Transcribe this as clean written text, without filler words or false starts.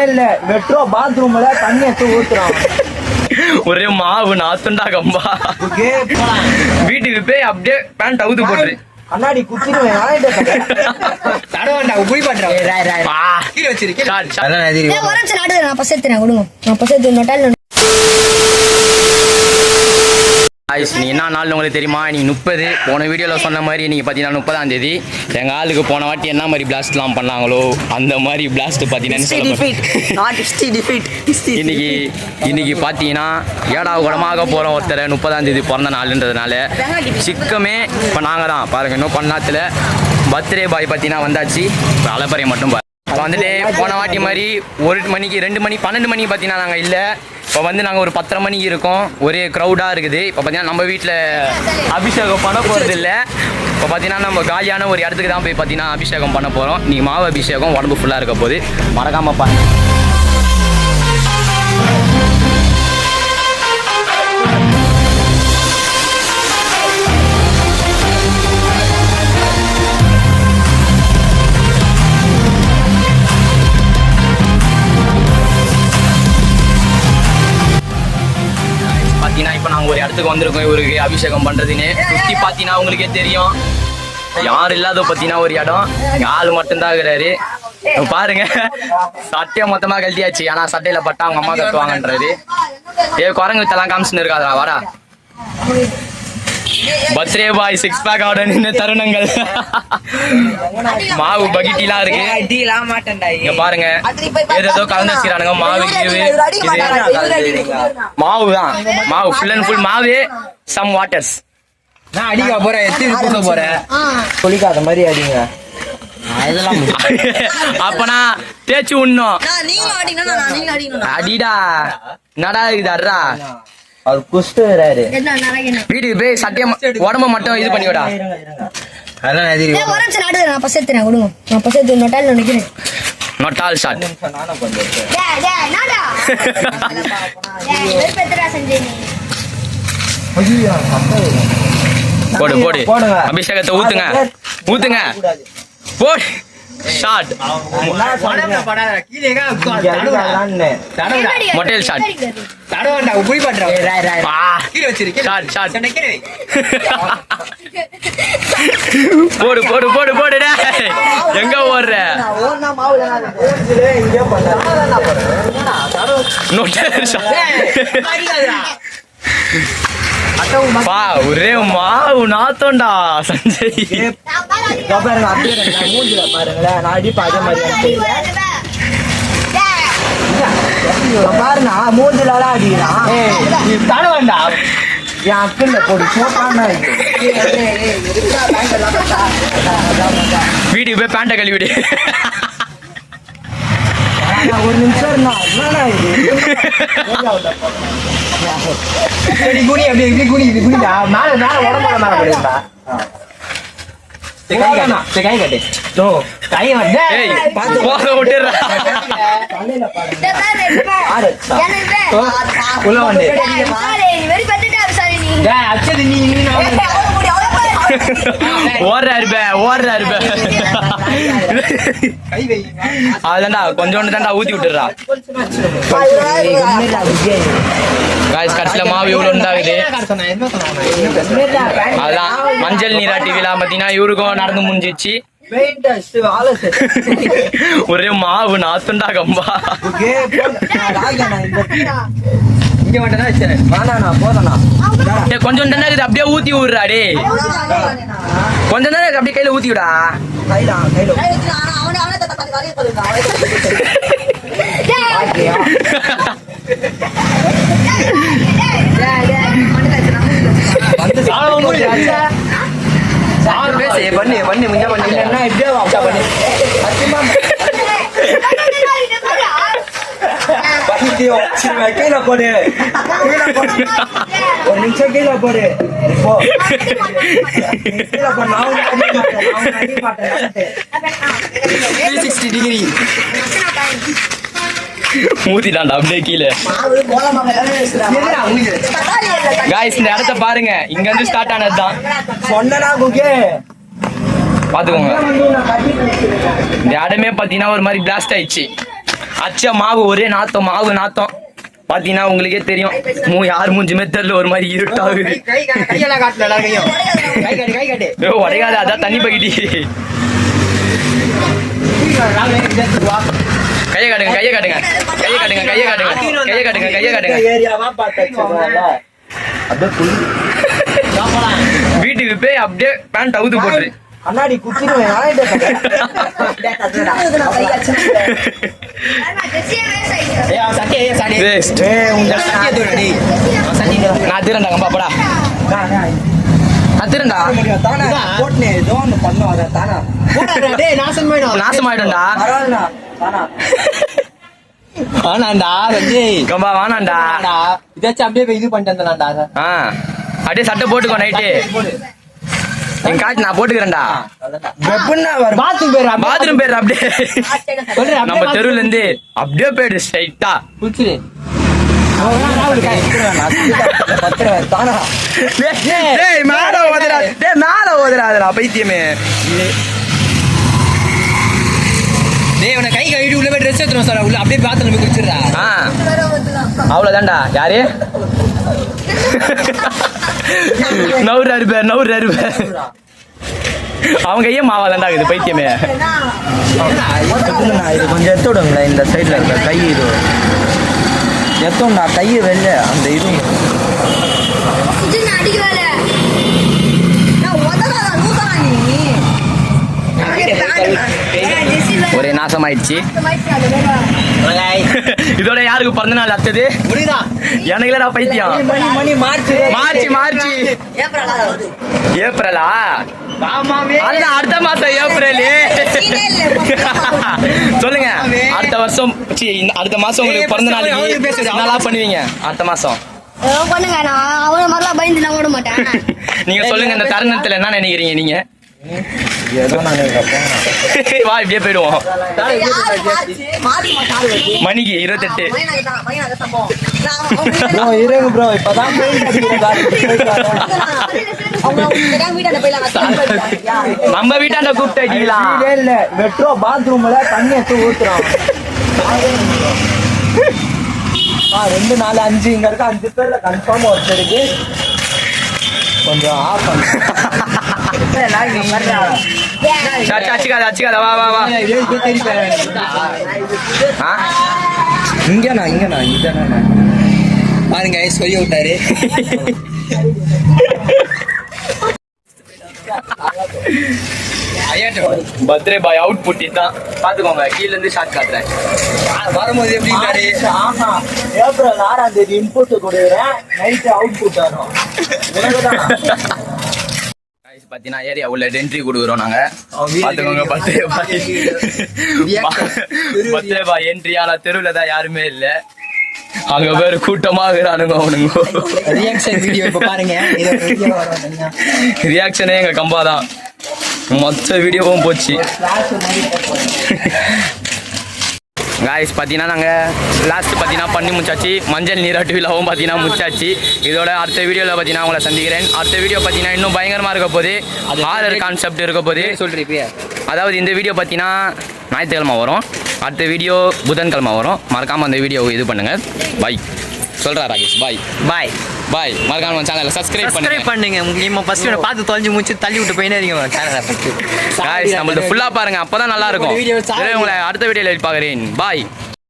இல்ல மெட்ரோ பாத்ரூம்ல தண்ணி எடுத்து ஊத்துறான். ஒரே மாவு நாத்துண்டா கம்பா. வீட்டுக்கு போய் அப்படியே பேண்ட் அவுத்து போட்டுரு. கண்ணாடி குத்திடுவேன். தடவாண்டா போய் பண்றேன். நான் பசத்துறேன் கொடுங்க. நான் பசத்து நோட்டால் நீ என்ன நாள் உங்களுக்கு தெரியுமா? இன்னைக்கு 30. போன வீடியோவில் சொன்ன மாதிரி இன்னைக்கு பார்த்தீங்கன்னா 30ஆம் தேதி. எங்கள் ஆளுக்கு போன வாட்டி என்ன மாதிரி பிளாஸ்ட்லாம் பண்ணாங்களோ அந்த மாதிரி பிளாஸ்ட் பார்த்தீங்கன்னா இன்னைக்கு பார்த்தீங்கன்னா 7வது குடமாக போகிறோம் ஒருத்தர் 30ஆம் தேதி பிறந்த நாளுன்றதுனால சிக்கமே இப்போ நாங்கள் தான் பாருங்கள். இன்னும் பண்ணாத்தில் பர்த்டே பாய் பார்த்தீங்கன்னா வந்தாச்சு. இப்போ அலப்பறையை மட்டும் இப்போ வந்துட்டு போன வாட்டி மாதிரி 1 மணிக்கு 2 மணி 12 மணிக்கு பார்த்தீங்கன்னா நாங்கள் இல்லை. இப்போ வந்து நாங்கள் ஒரு 10:30 மணிக்கு இருக்கோம். ஒரே க்ரௌடாக இருக்குது. இப்போ பார்த்தீங்கன்னா நம்ம வீட்டில் அபிஷேகம் பண்ண போகிறது இல்லை. இப்போ பார்த்தீங்கன்னா நம்ம காலியான ஒரு இடத்துக்கு தான் போய் பார்த்தீங்கன்னா அபிஷேகம் பண்ண போகிறோம். நீங்கள் மாவு அபிஷேகம் உடம்பு ஃபுல்லாக இருக்க போது மறக்காமல் பாருங்க. இப்போ நாங்கள் ஒரு இடத்துக்கு வந்திருக்கோம் இவருக்கு அபிஷேகம் பண்ணுறதுன்னு. சுற்றி பார்த்தீங்கன்னா உங்களுக்கே தெரியும். யாரும் இல்லாத பார்த்தீங்கன்னா ஒரு இடம் ஆள் மட்டும்தான் இருக்கிறாரு. பாருங்க சட்டையை மொத்தமாக கழட்டியாச்சு. ஆனால் சட்டையில் பட்டா அவங்க அம்மா கட்டுவாங்கன்றாரு. குரங்கு வித்தெல்லாம் காமிச்சுன்னு இருக்காதா வாடா. பர்த்டே பாய் 6 பேக் ஆட நின்று தருணங்கள். மாவு பகிட்டிலாம் இருக்கு. இங்க பாருங்க ஏதோ கலந்து வச்சுக்கிறானுங்க. மாவு தான். மாவு ஃபுல் அண்ட் ஃபுல் மாவு. Some waters. நான் அடிக்க போறேன். எத்தி போறேன். குளிக்காத மாதிரி அடிங்க. அப்பனா தேய்ச்சி உண்ணும் அடிடா. நடா இருக்குதாடுறா. அவர் குஸ்ட் வராரு. வீட்டுக்கு போய் சட்டையை உடம்ப மட்டும் இது பண்ணி விடா. நான் பசத்துறேன் கொடுங்க. நான் பசத்து நோட்டால் நினைக்கிறேன். நொட்டால் ஷாட். போடு போடு அபிஷேகத்தை ஊத்துங்க ஊத்துங்க போடு. ஷாட் மொட்டைல் ஷாட். போடு போடு போடு போடு. எங்க ஓடுற? ஒரே மாவு நாத்தோண்டா சஞ்சய். பாருண்ணா மூஞ்சிலாம் அடிக்கிறான். தடவண்டா என் அக்கல்ல போடு போட்டான்னா. வீட்டுக்கு போய் பேண்ட கழுவிடு. ஒரு நிமிஷம் இருந்தா குனி அப்படி இப்படி குனி இப்படி குனிடா. மேல மேல உடம்புல மேல போடுப்பா. கை கட்டு கை விட்டுறா. உள்ள வந்து அதுதான்டா கொஞ்சோண்டு தான்டா ஊத்தி விட்டுறா. கடைசியில மாவு இவ்வளவு உண்டாகுது. அதான் மஞ்சள் நீராட்டி விழா பாத்தீங்கன்னா இவருக்கும் நடந்து முடிஞ்சிச்சு. ஒரே மாவு நாத்துண்டா கம்பா. கொஞ்சம் தானே அப்படியே ஊத்தி விடுறாடே. கொஞ்சம் தானே அப்படியே கையில ஊத்தி விடா. பண்ணி பண்ணி முஞ்ச பண்ணி எப்படியோ பண்ணி கீழே போடு. ஒரு நிமிஷம் கீழே போடு. இப்போ கீழே போடு. 360 டிகிரி மூத்திட்டான்டா அப்படியே கீழே. காய்ஸ் இந்த இடத்த பாருங்க. இங்க இருந்து ஸ்டார்ட் ஆனதுதான் சொன்னா குகே பாத்துக்கோங்க. இந்த இடமே பாத்தீங்கன்னா ஒரு மாதிரி பிளாஸ்ட் ஆயிடுச்சு. அச்ச மாவு ஒரே நாத்தம் மாவு நாத்தம் பாத்தீங்கன்னா உங்களுக்கே தெரியும் யார் மூஞ்சுமே தெரியல ஒரு மாதிரி இருட்டாகுது கையெல்லாம் காட்டல எல்லாரையும் கை காட்டு உடையாத அதான் தண்ணி பக்கிட்டி கையை காட்டுங்க கையை காட்டுங்க கையை காட்டுங்க கையை காட்டுங்க கையை காட்டுங்க கையை காட்டுங்க ஏரியாவா பார்த்து வீட்டுக்கு போய் அப்படியே பேண்ட் அவுத்து போட்டுரு அண்ணாடி குச்சிடுவேன் Waste. நான் திருண்டா கம்பா போடா நான் திருண்டா நாசமாயிடும்டா ஆனாண்டா ரஞ்சித் கம்பா வானாண்டா இதாச்சும் அப்படியே இது பண்ணிட்டு வந்தாண்டா ஆ அப்படியே சட்டை போட்டுக்கோ நைட்டு என் காட்டு நான் போட்டுக்கிறேன்டா பாத்ரூம் பேர் அப்படியே நம்ம தெருவுல இருந்து அப்படியே போயிடு ஸ்ட்ரைட்டா குளிச்சுடு மேல ஓதுறாதடா பைத்தியமே டேய் உன கை கழுவி உள்ள போய் ட்ரெஸ் எடுத்துறோம் சார் உள்ள அப்படியே பாத்ரூம்ல போய் குளிச்சிடுறா அவ்வளவுதான்டா யாரு நவுறாரு பேர் அவங்க கையே மாவாதான்டா இது பைத்தியமே இது கொஞ்சம் எடுத்து விடுங்களேன் இந்த சைட்ல இருக்க கை இது எத்தோம்டா கை வெளில அந்த இது அடிக்கிறாள் நான் உதவாத நூத்தா நீ ஒரே நாசமாயிடுச்சு இதோட யாருக்கு பிறந்த நாள் அடுத்தது எனக்கு இல்லடா பைத்தியம் மார்ச் ஏப்ரலா அதான் அடுத்த மாசம் ஏப்ரல் சொல்லுங்க அடுத்த வருஷம் அடுத்த மாசம் உங்களுக்கு பிறந்த நாளைக்கு நல்லா பண்ணுவீங்க அடுத்த மாசம் பண்ணுங்க நான் அவ்வளவு மாதிரிலாம் பயந்து நான் ஓட மாட்டேன் நீங்க சொல்லுங்க இந்த தருணத்துல என்ன நினைக்கிறீங்க நீங்க வா இப்படியே போயிடுவோம் மணிக்கு 28 இருங்க ப்ரோ இப்பதான் நம்ம வீட்டாண்ட கூப்பிட்டீங்களா இல்ல மெட்ரோ பாத்ரூம்ல தண்ணி எடுத்து ஊத்துறோம் 2 4 5 இங்க இருக்க 5 பேர்ல கன்ஃபார்ம் ஒருத்தருக்கு கொஞ்சம் ஆஃப் அச்சுக்காத வா வா வா இங்கண்ணா பாருங்க சொல்லி விட்டாரு பர்த்டே பாய் அவுட் புட்டி தான் பாத்துக்கோங்க கீழ இருந்து ஷாட் காட்டுறேன் வரும்போது எப்படி ஏப்ரல் 6ஆம் தேதி இன்புட் கொடுக்குறேன் நைட்டு அவுட் புட் வரும் பாத்தீங்கன்னா ஏரியா உள்ள என்ட்ரி கொடுக்குறோம் நாங்க பாத்துக்கோங்க பர்த்டே பாய் என்ட்ரி ஆனா தெருவுல தான் யாருமே இல்ல அங்க பேரு கூட்டமா இருக்கிறானுங்க அவனுங்க ரியாக்ஷன் வீடியோ இப்ப பாருங்க ரியாக்ஷனே எங்க கம்பாதான் மொத்த வீடியோவும் போச்சு காய்ஸ் பார்த்தீங்கன்னா நாங்கள் லாஸ்ட் பார்த்தீங்கன்னா பண்ணி முடிச்சாச்சு மஞ்சள் நீராட்டு விழாவும் பார்த்தீங்கன்னா முடிச்சாச்சு இதோட அடுத்த வீடியோவில் பார்த்தீங்கன்னா உங்களை சந்திக்கிறேன் அடுத்த வீடியோ பார்த்தீங்கன்னா இன்னும் பயங்கரமாக இருக்க போது ஹாரர் கான்செப்ட் இருக்க போது சொல்றீங்க அதாவது இந்த வீடியோ பார்த்தீங்கன்னா ஞாயிற்றுக்கிழமை வரும் அடுத்த வீடியோ புதன்கிழமை வரும் மறக்காமல் அந்த வீடியோ இது பண்ணுங்கள் பாய் சொல்கிறா ராகேஷ் பாய் பாய் பாய் மறக்காம சேனலை சப்ஸ்கிரைப் பண்ணுங்க நீங்க ஃபர்ஸ்ட் பார்த்து தொலைஞ்சு முடிச்சு தள்ளி விட்டு போயினே இருக்கீங்க சேனலை காய்ஸ் நம்மளது ஃபுல்லாக பாருங்கள் அப்போ தான் நல்லா இருக்கும் உங்களை அடுத்த வீடியோவில் பார்க்குறேன் பாய்